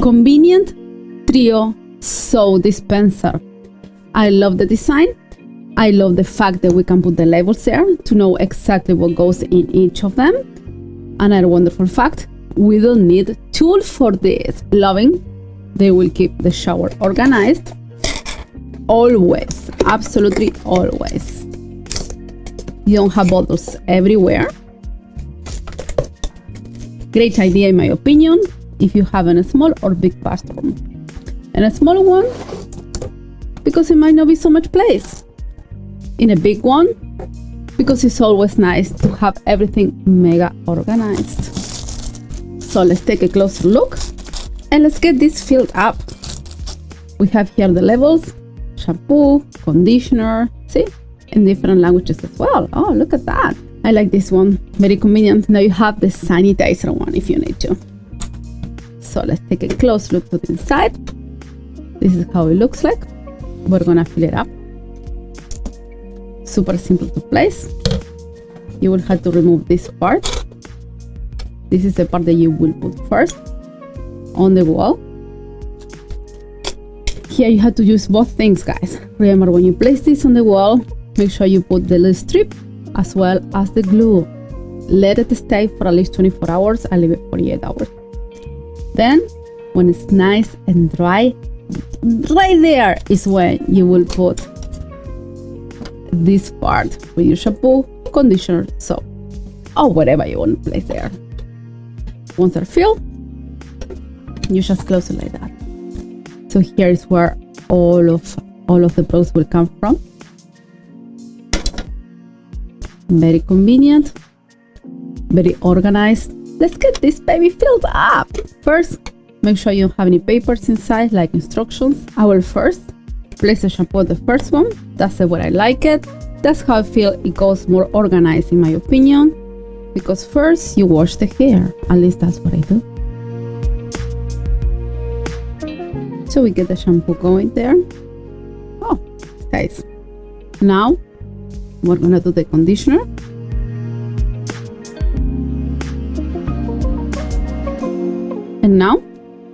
convenient trio soap dispenser. I love the design. I love the fact that we can put the labels there to know exactly what goes in each of them. Another wonderful fact, we don't need tools for this. Loving, they will keep the shower organized. Always, absolutely always. You don't have bottles everywhere. Great idea in my opinion, if you have a small or big bathroom. And a small one, because it might not be so much place. In a big one, because it's always nice to have everything mega organized. So let's take a closer look and let's get this filled up. We have here the labels, shampoo, conditioner, see, in different languages as well. Oh, look at that. I like this one, very convenient. Now you have the sanitizer one if you need to. So let's take a close look to the inside. This is how it looks like. We're gonna fill it up. Super simple to place. You will have to remove this part. This is the part that you will put first on the wall. Here you have to use both things, guys. Remember, when you place this on the wall, make sure you put the little strip as well as the glue. Let it stay for at least 24 hours. I leave it 48 hours. Then, when it's nice and dry, right there is when you will put this part with your shampoo, conditioner, soap, or whatever you want to place there. Once they're filled, you just close it like that. So here is where all of the products will come from. Very convenient, very organized. Let's get this baby filled up. First, make sure you don't have any papers inside, like instructions. I will first place the shampoo on the first one. That's the way I like it. That's how I feel it goes more organized in my opinion. Because first you wash the hair. At least that's what I do. So we get the shampoo going there. Oh, nice. Now we're gonna do the conditioner. And now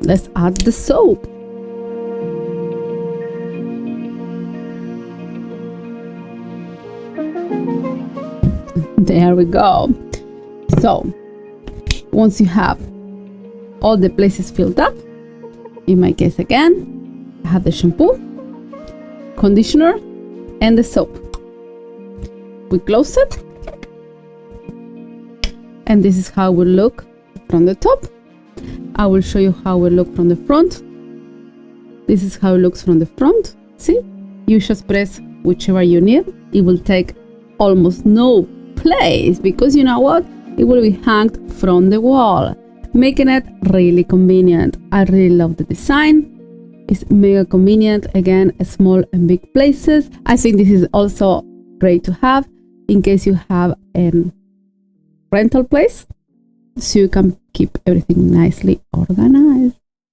let's add the soap. There we go. So once you have all the places filled up, in my case again, I have the shampoo, conditioner, and the soap. We close it, and this is how it will look from the top. I will show you how it will look from the front. This is how it looks from the front. See, you just press whichever you need. It will take almost no place because you know what? It will be hanged from the wall, making it really convenient. I really love the design. It's mega convenient. Again, small and big places. I think this is also great to have in case you have a rental place, so you can keep everything nicely organized.